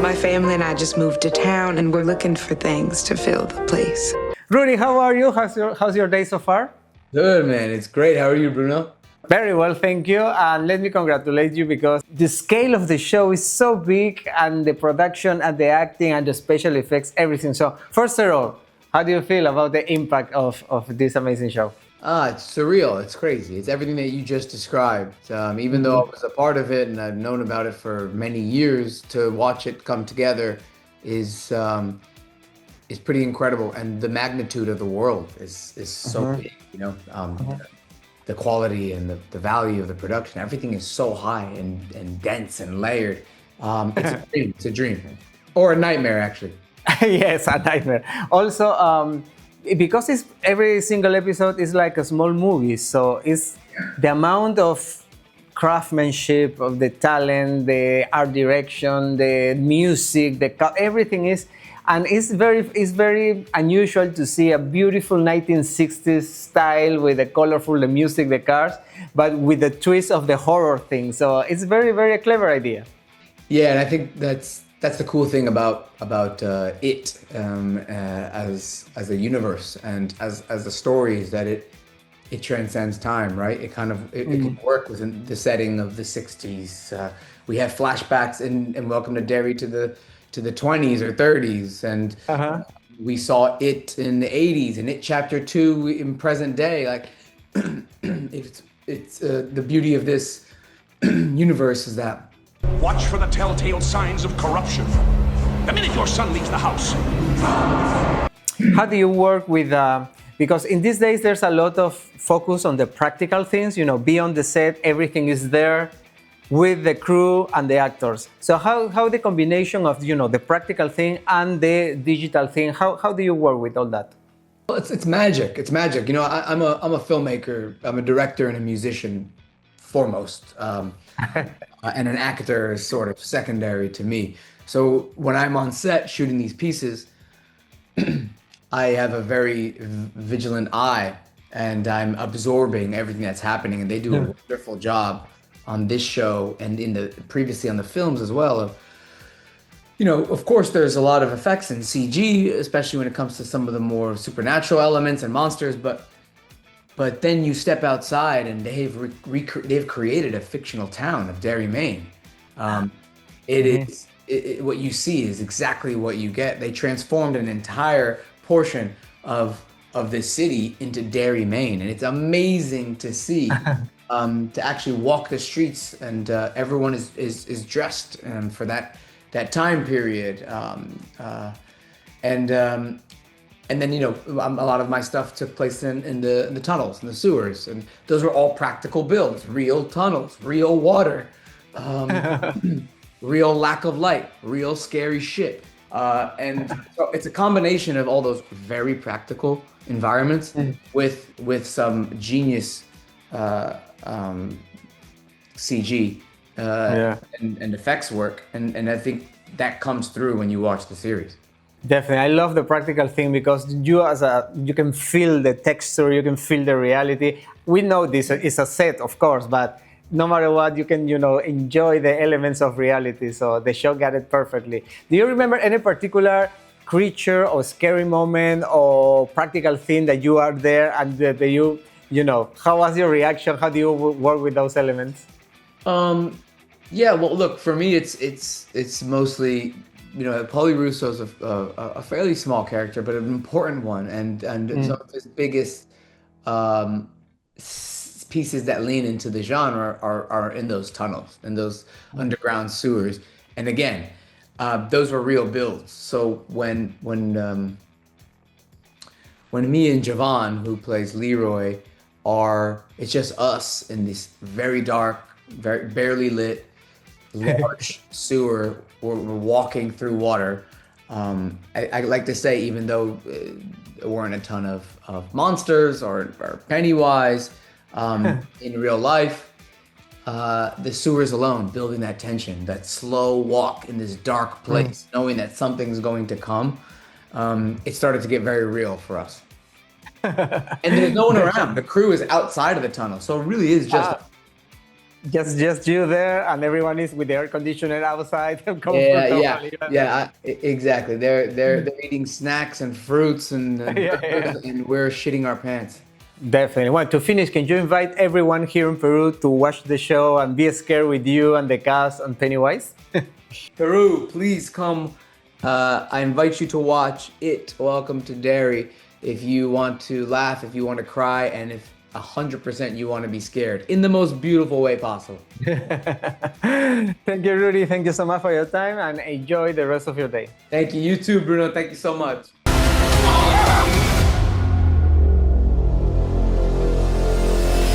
My family and I just moved to town and we're looking for things to fill the place. Rudy, how are you? How's your day so far? Good, man. It's great. How are you, Bruno? Very well, thank you. And let me congratulate you because the scale of the show is so big and the production and the acting and the special effects, everything. So first of all, how do you feel about the impact of this amazing show? It's surreal. It's crazy. It's everything that you just described. Even though I was a part of it and I've known about it for many years, to watch it come together is pretty incredible. And the magnitude of the world is so big, you know. The quality and the value of the production, everything is so high and dense and layered. It's a dream. It's a dream. Or a nightmare, actually. Yes, a nightmare. Also, because every single episode is like a small movie, so it's the amount of craftsmanship, of the talent, the art direction, the music, everything is, and it's very unusual to see a beautiful 1960s style with the colorful, the music, the cars, but with the twist of the horror thing. So it's very clever idea. Yeah, and I think that's the cool thing about it as a universe and as a story, is that it transcends time, right? It can work within the setting of the 60s. We have flashbacks in Welcome to Derry to the 20s or 30s, and we saw it in the 80s, and it chapter 2 in present day. Like it's the beauty of this universe is that. Watch for the telltale signs of corruption. The minute your son leaves the house. How do you work with, because in these days there's a lot of focus on the practical things, you know, beyond the set, everything is there with the crew and the actors. So how the combination of, you know, the practical thing and the digital thing, how do you work with all that? Well, it's magic. It's magic. You know, I'm a filmmaker. I'm a director and a musician foremost. And an actor is sort of secondary to me. So when I'm on set shooting these pieces, I have a very vigilant eye and I'm absorbing everything that's happening. And they do a wonderful job on this show and previously on the films as well. Of, you know, of course, there's a lot of effects in CG, especially when it comes to some of the more supernatural elements and monsters. But then you step outside and they've created a fictional town of Derry, Maine. What you see is exactly what you get. They transformed an entire portion of this city into Derry, Maine, and it's amazing to see. To actually walk the streets and everyone is dressed for that time period. And then, you know, a lot of my stuff took place in the tunnels and the sewers, and those were all practical builds, real tunnels, real water, real lack of light, real scary shit. And so it's a combination of all those very practical environments with some genius CG and effects work, and I think that comes through when you watch the series. Definitely, I love the practical thing because you can feel the texture, you can feel the reality. We know this is a set, of course, but no matter what, you can, you know, enjoy the elements of reality. So the show got it perfectly. Do you remember any particular creature or scary moment or practical thing that you are there and that you know, how was your reaction? How do you work with those elements? Yeah, well, look, for me, it's mostly, you know, Pauly Russo is a fairly small character, but an important one, and some of his biggest pieces that lean into the genre are in those tunnels and those underground sewers. And again, those were real builds. So when me and Javon, who plays Leroy, it's just us in this very dark, very barely lit, large sewer. We're walking through water. I like to say, even though there weren't a ton of monsters or Pennywise in real life, the sewers alone, building that tension, that slow walk in this dark place, knowing that something's going to come, it started to get very real for us. And there's no one around. The crew is outside of the tunnel, so it really is just Just you there, and everyone is with the air conditioner outside. Exactly. They're eating snacks and fruits and we're shitting our pants. Definitely. Well, to finish, can you invite everyone here in Peru to watch the show and be scared with you and the cast and Pennywise? Peru, please come. I invite you to watch it. Welcome to Derry. If you want to laugh, if you want to cry, and if 100% you want to be scared in the most beautiful way possible. Thank you, Rudy. Thank you so much for your time and enjoy the rest of your day. Thank you. You too, Bruno. Thank you so much.